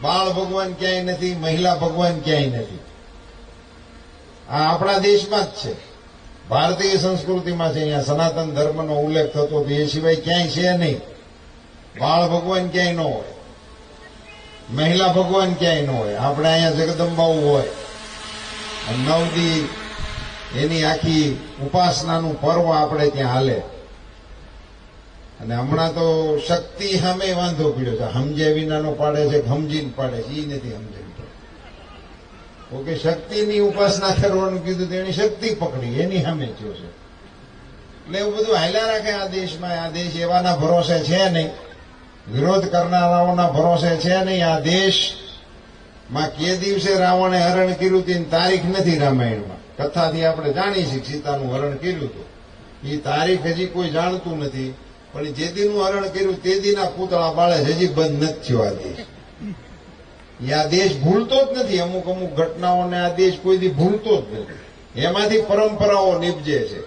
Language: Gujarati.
બાળ ભગવાન ક્યાંય નથી, મહિલા ભગવાન ક્યાંય નથી. આ આપણા દેશમાં જ છે, ભારતીય સંસ્કૃતિમાં છે. અહીંયા સનાતન ધર્મનો ઉલ્લેખ થતો એ સિવાય ક્યાંય છે નહીં. બાળ ભગવાન ક્યાંય ન હોય, મહિલા ભગવાન ક્યાંય ન હોય. આપણે અહીંયા જગદંબાઓ હોય, નવદી એની આખી ઉપાસનાનું પર્વ આપણે ત્યાં હાલે. અને હમણાં તો શક્તિ સામે વાંધો પીડ્યો છે. સમજ્યા વિનાનો પાડે છે, સમજીને પાડે છે, એ નથી સમજાવી. ઓકે, શક્તિની ઉપાસના કરવાનું કીધું તો એની શક્તિ પકડી, એની સામે થયો છે. એટલે એવું બધું હાલ્યા રાખે આ દેશમાં. આ દેશ એવાના ભરોસે છે નહીં, વિરોધ કરનારાઓના ભરોસે છે નહીં. આ દેશમાં કે દિવસે રાવણે હરણ કર્યું તેની તારીખ નથી રામાયણમાં. કથાથી આપણે જાણી છીએ સીતાનું હરણ કર્યું હતું. એ તારીખ હજી કોઈ જાણતું નથી. પણ જે દીનું હરણ કર્યું તે દીના પૂતળા બાળે હજી બંધ નથી થયો આ દેશ. આ દેશ ભૂલતો જ નથી. અમુક અમુક ઘટનાઓને આ દેશ કોઈ દી ભૂલતો જ નથી. એમાંથી પરંપરાઓ નીપજે છે.